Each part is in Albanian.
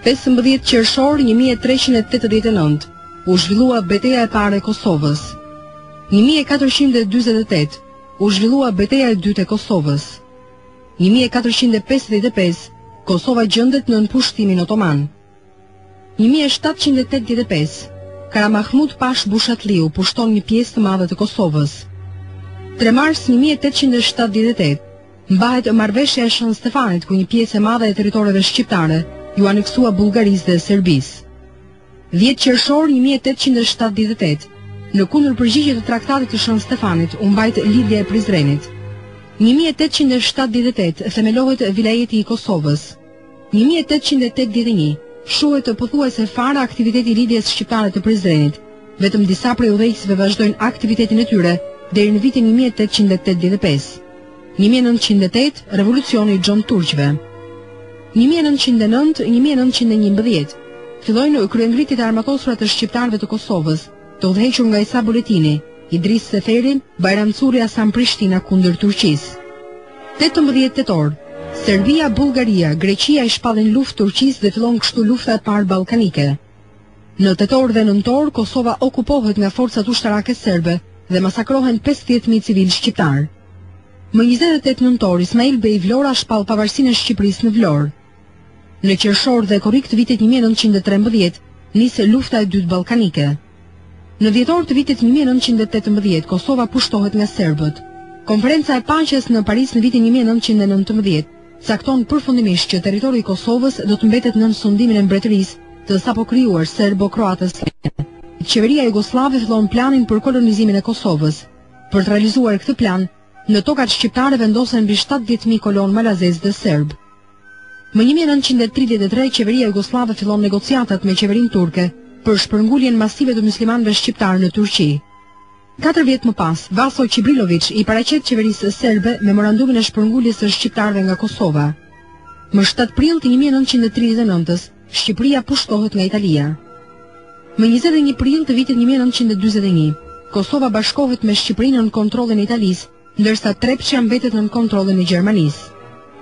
15 qershor 1389 u zhvillua betejë e parë e Kosovës. 1448 u zhvillua betejë e dytë e Kosovës. 1455 Kosova gjendet nën pushtimin otoman. 1785 Karamahmud Pash Bushatliu pushton një pjesë të madhe të Kosovës. 3 mars 1878 mbahet marrëveshja e Shën Stefanit ku një pjesë e madhe e territoreve shqiptare ju aneksua Bullgarisë dhe Serbisë. 10 qershor 1878 në kundër përgjigje të traktatit të Shën Stefanit u mbajt lidhja e Prizrenit. 1878 themelohet vilajeti i Kosovës. 1881 shuhet pothuajse fare aktiviteti i lidhjes shqiptare të Prizrenit. Vetëm disa prej udhëheqësve vazhdojnë aktivitetin e tyre deri në vitin 1885. 1908 Revolucioni i Xhon Turqëve. 1909-1911 fillojnë kryengritjet e armatosura të shqiptarëve të Kosovës, të udhëhequr nga Isa Buletini, Idris Seferi, Bajram Curri Hasan Prishtina kundër Turqisë. 18 tetor Serbia, Bullgaria, Greqia i shpallin luftë Turqisë dhe fillon kështu lufta e parë ballkanike. Në tetor dhe nëntor Kosova okupohet nga forcat ushtarake serbe dhe masakrohen 50.000 civil shqiptar. Më 28 nëntor Ismail Bey Vlora shpall pavarësinë e Shqipërisë në Vlorë. Në qershor dhe korrik të vitit 1913 nisi lufta e dytë ballkanike. Në dhjetor të vitit 1918 Kosova pushtohet nga serbët. Konferenca e paqes në Paris në vitin 1919 cakton përfundimisht që territori i Kosovës do të mbetet nën sundimin e mbretërisë të sapo krijuar serbo-kroatës. Qeveria jugoslave fillon planin për kolonizimin e Kosovës. Për të realizuar këtë plan, në tokat shqiptare vendosen mbi 70.000 kolon malazez dhe serb. Më 1933 qeveria jugoslave fillon negociatat me qeverinë turke për shpërnguljen masive të muslimanëve shqiptarë në Turqi. 4 vjet më pas, Vaso Qibrilović i paraqet qeverisë serbe memorandumin e shpërnguljes së shqiptarëve nga Kosova. Më 7 prill të 1939-s, Shqipëria pushtohet nga Italia. Më 21 prill të vitit 1941, Kosova bashkohet me Shqipërinë në kontrollin e Italisë, ndërsa Trepçja mbetet në kontrollin e Gjermanisë.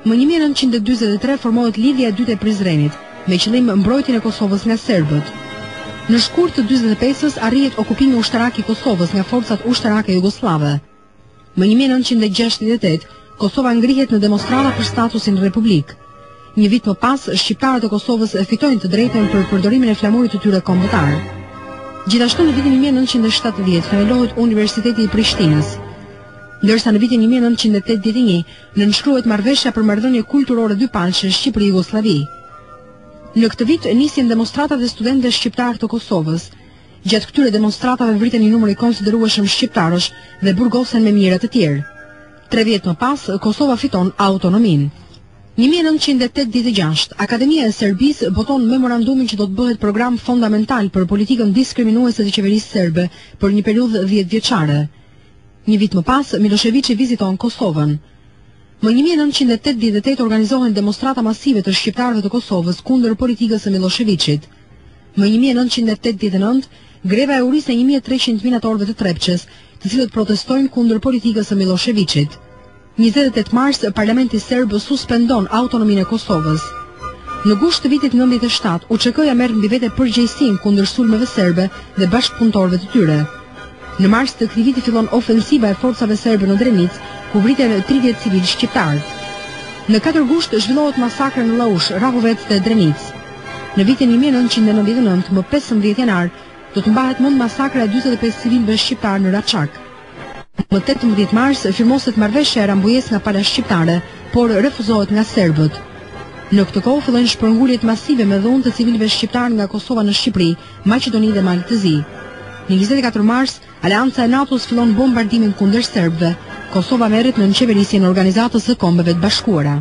Më 1943 formohet lidhja e dytë e Prizrenit, me qëllim mbrojtjen e Kosovës nga serbët. Në shkurt të 45-s arrihet okupimi ushtarak i Kosovës nga forcat ushtarake jugoslave. Më 1968 Kosova ngrihet në demonstrata për statusin republik. Një vit më pas, shqiptarët e Kosovës fitojnë të drejtën për përdorimin e flamurit të tyre kombëtar. Gjithashtu në vitin 1970 themelohet Universiteti i Prishtinës. Ndërsa në vitin 1981 nënshkruhet marrëveshja për marrëdhënie kulturore dypalëshe Shqipëri-Jugosllavi. Në këtë vit nisjen demonstratat e studentëve shqiptar të Kosovës. Gjatë këtyre demonstratave vriten një numër i konsiderueshëm shqiptarësh dhe burgosen me mijëra të tjerë. 3 vjet më pas, Kosova fiton autonominë. 1986 Akademia e Serbisë boton memorandumin që do të bëhet program fondamental për politikën diskriminuese të qeverisë serbe për një periudhë 10 vjeçare. Një vit më pas, Miloševići viziton Kosovën. Më 1988 organizohen demonstrata masive të shqiptarëve të Kosovës kundër politikës së Miloševićit. Më 1989, greva e urisë e 1300 minatorëve të Trepçës, të cilët protestojnë kundër politikës së Miloševićit. 28 mars, parlamenti serb suspendon autonominë e Kosovës. Në gusht të vitit 97, UÇK-ja merr mbi vete përgjegjësinë kundër sulmeve serbe dhe bashkëpunëtorëve të tyre. Në mars të këtij viti fillon ofensiva e forcave serbe në Drenic, ku vriten 30 civil shqiptar. Në 4 gusht zhvillohet masakra në Laush, Rahovec dhe Drenic. Në vitin 1999, më 15 janar, do të mbahet mend masakra e 45 civilëve shqiptar në Raçak. Më 18 mars firmoset marrëveshja e Rambujes nga pala shqiptare, por refuzohet nga serbët. Në këtë kohë fillojnë shpërnguljet masive me dhunë të civilëve shqiptar nga Kosova në Shqipëri, Maqedoni dhe Maltëzi. Në 24 mars, Aleanca e NATO-s fillon bombardimin kundër serbëve. Kosova merret në qeverisjen e Organizatës së Kombeve të Bashkuara.